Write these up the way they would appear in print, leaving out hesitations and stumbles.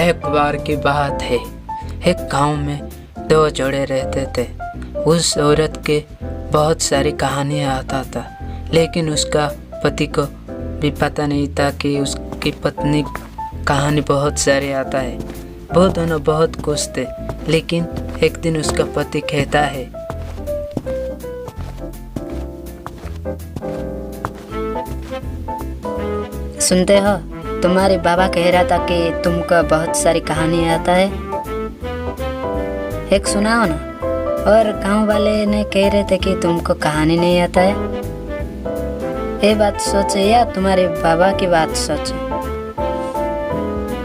एक बार की बात है, एक गांव में दो जोड़े रहते थे। उस औरत के बहुत सारी कहानियाँ आता था, लेकिन उसका पति को भी पता नहीं था कि उसकी पत्नी कहानी बहुत सारी आता है। वो दोनों बहुत खुश थे, लेकिन एक दिन उसका पति कहता है, सुनते हो, तुम्हारे बाबा कह रहा था कि तुमको बहुत सारी कहानी आता है, एक सुनाओ ना। और गांव वाले ने कह रहे थे कि तुमको कहानी नहीं आता है। ये बात सोचे या तुम्हारे बाबा की बात सोचे?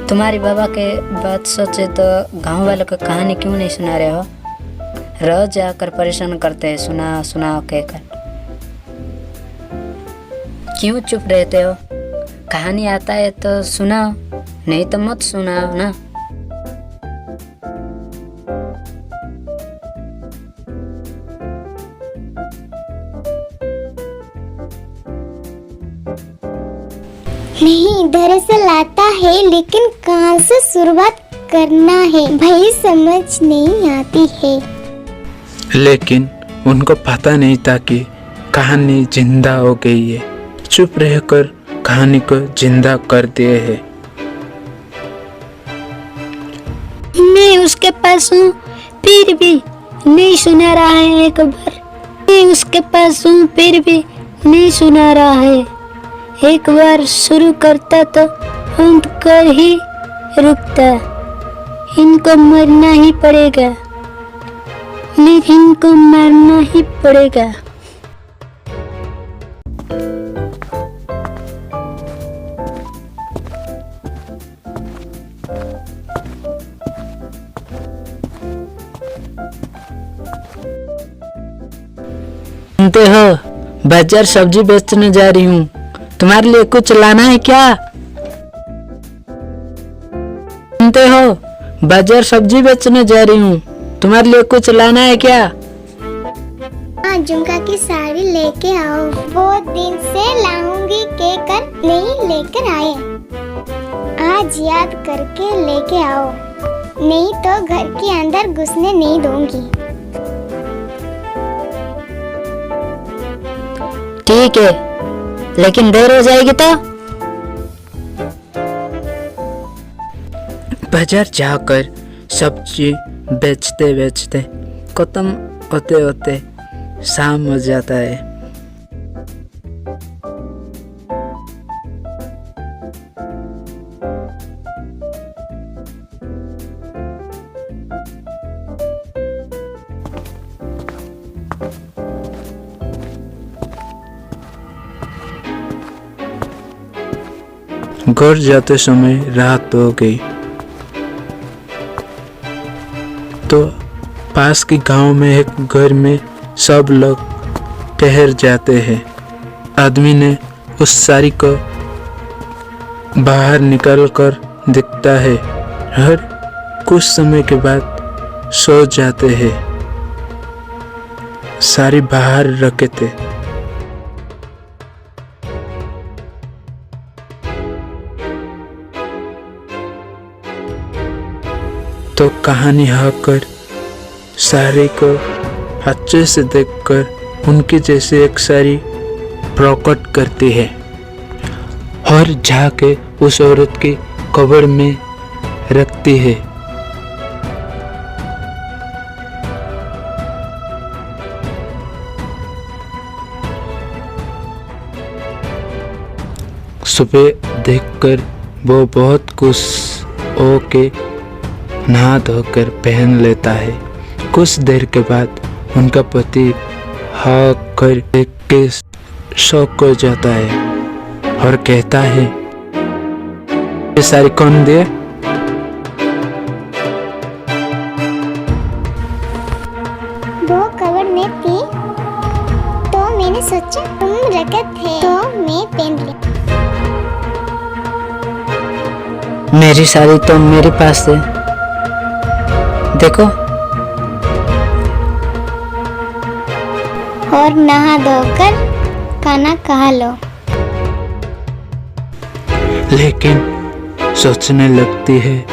तुम्हारे बाबा के बात सोचे तो गांव वालों को कहानी क्यों नहीं सुना रहे हो? रोज आकर परेशान करते हैं सुनाओ सुनाओ कहकर। क्यों चुप रहते हो? कहानी आता है तो सुनाओ, नहीं तो मत सुनाओ ना। नहीं, दरअसल आता है, लेकिन कहाँ से शुरुआत करना है भाई समझ नहीं आती है। लेकिन उनको पता नहीं था कि कहानी जिंदा हो गई है। चुप रहकर कहानी को जिंदा कर दिए है। मैं उसके पास हूँ, फिर भी नहीं सुना रहा है। एक बार मैं उसके पास हूँ, फिर भी नहीं सुना रहा है। एक बार शुरू करता तो अंत कर ही रुकता। इनको मरना ही पड़ेगा, नहीं इनको मारना ही पड़ेगा। सुनते हो, बाजार सब्जी बेचने जा रही हूँ, तुम्हारे लिए कुछ लाना है क्या? सुनते हो, बाजार सब्जी बेचने जा रही हूँ, तुम्हारे लिए कुछ लाना है क्या? हाँ, झुमका की साड़ी लेके आओ। बहुत दिन से लाऊंगी कहकर नहीं लेकर आए। आज याद करके लेके आओ, नहीं तो घर के अंदर घुसने नहीं दूंगी। ठीक है, लेकिन देर हो जाएगी तो? बाजार जाकर सब्जी बेचते बेचते खत्म होते होते शाम हो जाता है। घर जाते समय रात हो गई तो पास के गांव में एक घर में सब लोग ठहर जाते हैं। आदमी ने उस साड़ी को बाहर निकाल कर देखता है। हर कुछ समय के बाद सो जाते हैं। साड़ी बाहर रखे थे। तो कहानी आकर साड़ी को अच्छे से देखकर उनके जैसे एक साड़ी प्रकट करती है और जाके उस औरत की कब्र में रखती है। सुबह देखकर वो बहुत खुश होके नहा धोकर पहन लेता है। कुछ देर के बाद उनका पति हाँ कर देख के शौक हो जाता है और कहता है, ये साड़ी कौन दिए? वो कवर में थी तो मैंने सोचा तुम रखे थे तो मैं पहन ली। मेरी साड़ी तो मेरे पास है, देखो। और नहा धोकर खाना खा लो। लेकिन सोचने लगती है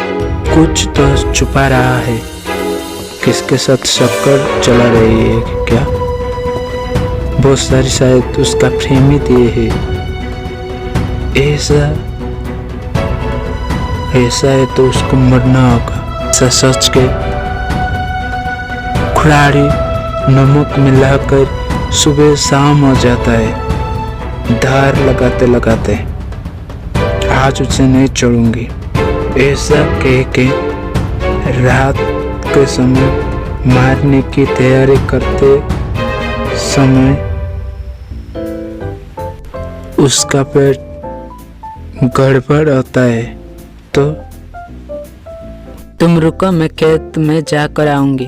कुछ तो छुपा रहा है। किसके साथ चक्कर चला रही है क्या? बहुत सारी शायद उसका प्रेमी दिए है। ऐसा है तो उसको मरना होगा। ऐसा सोच के खुराड़ी नमक मिलाकर सुबह शाम हो जाता है। धार लगाते लगाते आज उसे नहीं छोड़ूंगी, ऐसा कह के रात के समय मारने की तैयारी करते समय उसका पेट गड़बड़ होता है। तो तुम रुको, मैं खेत में जाकर आऊंगी।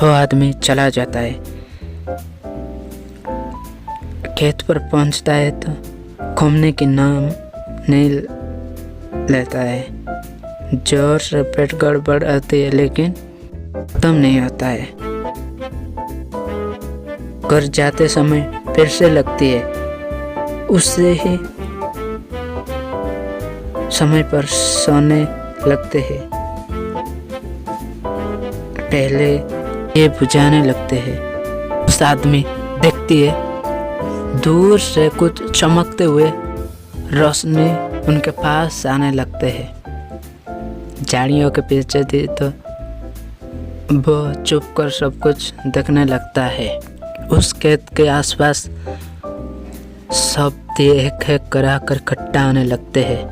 वो आदमी चला जाता है। खेत पर पहुंचता है तो घूमने की नाम नहीं लेता है। जोर से पेट गड़बड़ आती है लेकिन खत्म नहीं होता है। घर जाते समय फिर से लगती है। उससे ही समय पर सोने लगते हैं। पहले ये बुझाने लगते हैं। उस आदमी देखती है दूर से कुछ चमकते हुए रोशनी उनके पास आने लगते हैं। झाड़ियों के पीछे थी तो वो चुप कर सब कुछ देखने लगता है। उस खेत के आसपास सब एक एक कराकर इकट्ठा आने लगते हैं।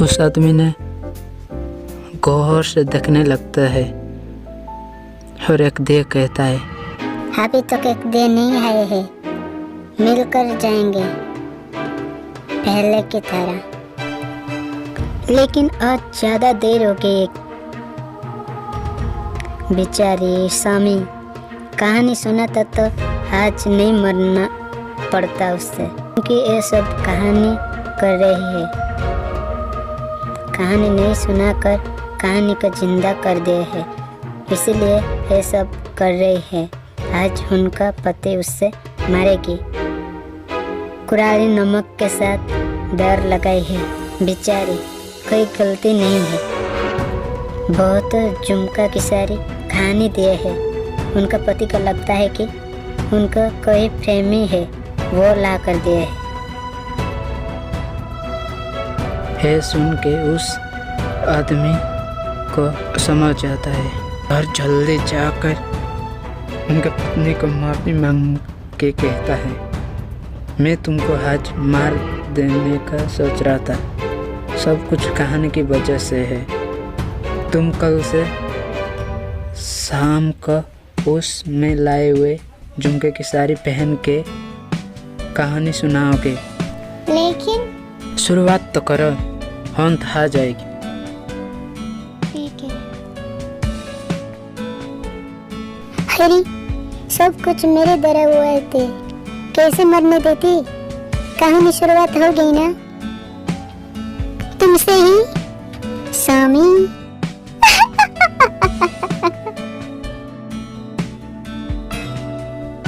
उस आदमी ने गौर से देखने लगता है और एक दे कहता है, अभी तक एक दे नहीं आए हैं, मिलकर जाएंगे पहले की तरह। लेकिन आज ज्यादा देर हो गई। बेचारी स्वामी कहानी सुनाता तो आज नहीं मरना पड़ता उससे, क्योंकि ये सब कहानी कर रही है। कहानी नहीं सुनाकर कहानी को जिंदा कर दिए है, इसलिए ये सब कर रही है। आज उनका पति उससे मारेगी। कुरारी नमक के साथ डर लगाई है। बेचारी कोई गलती नहीं है। बहुत झुमका की सारी कहानी दिए है। उनका पति को लगता है कि उनका कोई प्रेमी है, वो ला कर दिए है। सुन के उस आदमी को समझ आता है और जल्दी जाकर उनके पत्नी को माफी मांग के कहता है, मैं तुमको आज मार देने का सोच रहा था। सब कुछ कहानी की वजह से है। तुम कल से शाम को उस में लाए हुए झुमके की साड़ी पहन के कहानी सुनाओगे। लेकिन शुरुआत तो करो, अंत आ जाएगी। ठीक है। अरे सब कुछ मेरे द्वारा हुए थे, कैसे मरने देती? कहानी शुरुआत हो गई ना तुमसे ही स्वामी।